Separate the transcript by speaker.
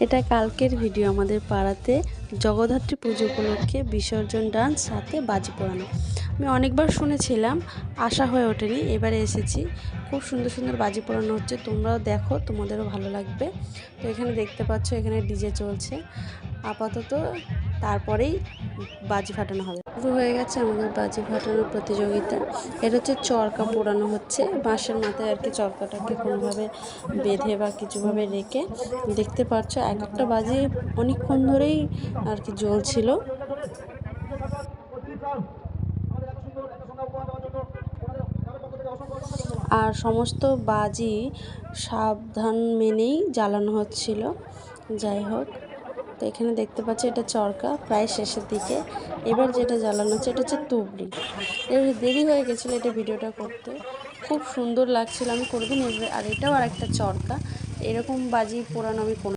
Speaker 1: এটা কালকের ভিডিও। আমাদের পাড়াতে জগদ্ধাত্রী পুজো উপলক্ষে বিসর্জন ডান্স সাথে বাজি পোড়ানো। আমি অনেকবার শুনেছিলাম, আশা হয়ে ওঠেনি, এবারে এসেছি। খুব সুন্দর সুন্দর বাজি পোড়ানো হচ্ছে, তোমরাও দেখো, তোমাদেরও ভালো লাগবে। তো এখানে দেখতে পাচ্ছ, এখানে ডিজে চলছে আপাতত, তারপরেই বাজি ফাটানো হবে। শুরু হয়ে গেছে আমাদের বাজি ফাটানোর প্রতিযোগিতা। এটা হচ্ছে চরকা পোড়ানো হচ্ছে, বাঁশের মাথায় আর কি চরকাটাকে কোনোভাবে বেঁধে বা কিছুভাবে রেখে। দেখতে পাচ্ছ এক একটা বাজি অনেকক্ষণ ধরেই আর কি জ্বলছিল। আর সমস্ত বাজি সাবধান মেনেই জ্বালানো হচ্ছিল। যাই হোক, তো এখানে দেখতে পাচ্ছি এটা চরকা প্রায় শেষের দিকে। এবার যেটা জ্বালানো হচ্ছে এটা হচ্ছে তুবড়ি। এর দেরি হয়ে গেছিলো এটা ভিডিওটা করতে, খুব সুন্দর লাগছিল, আমি কোনোদিন। আর এটাও আর একটা চরকা। এরকম বাজি পোড়ানো আমি কোনো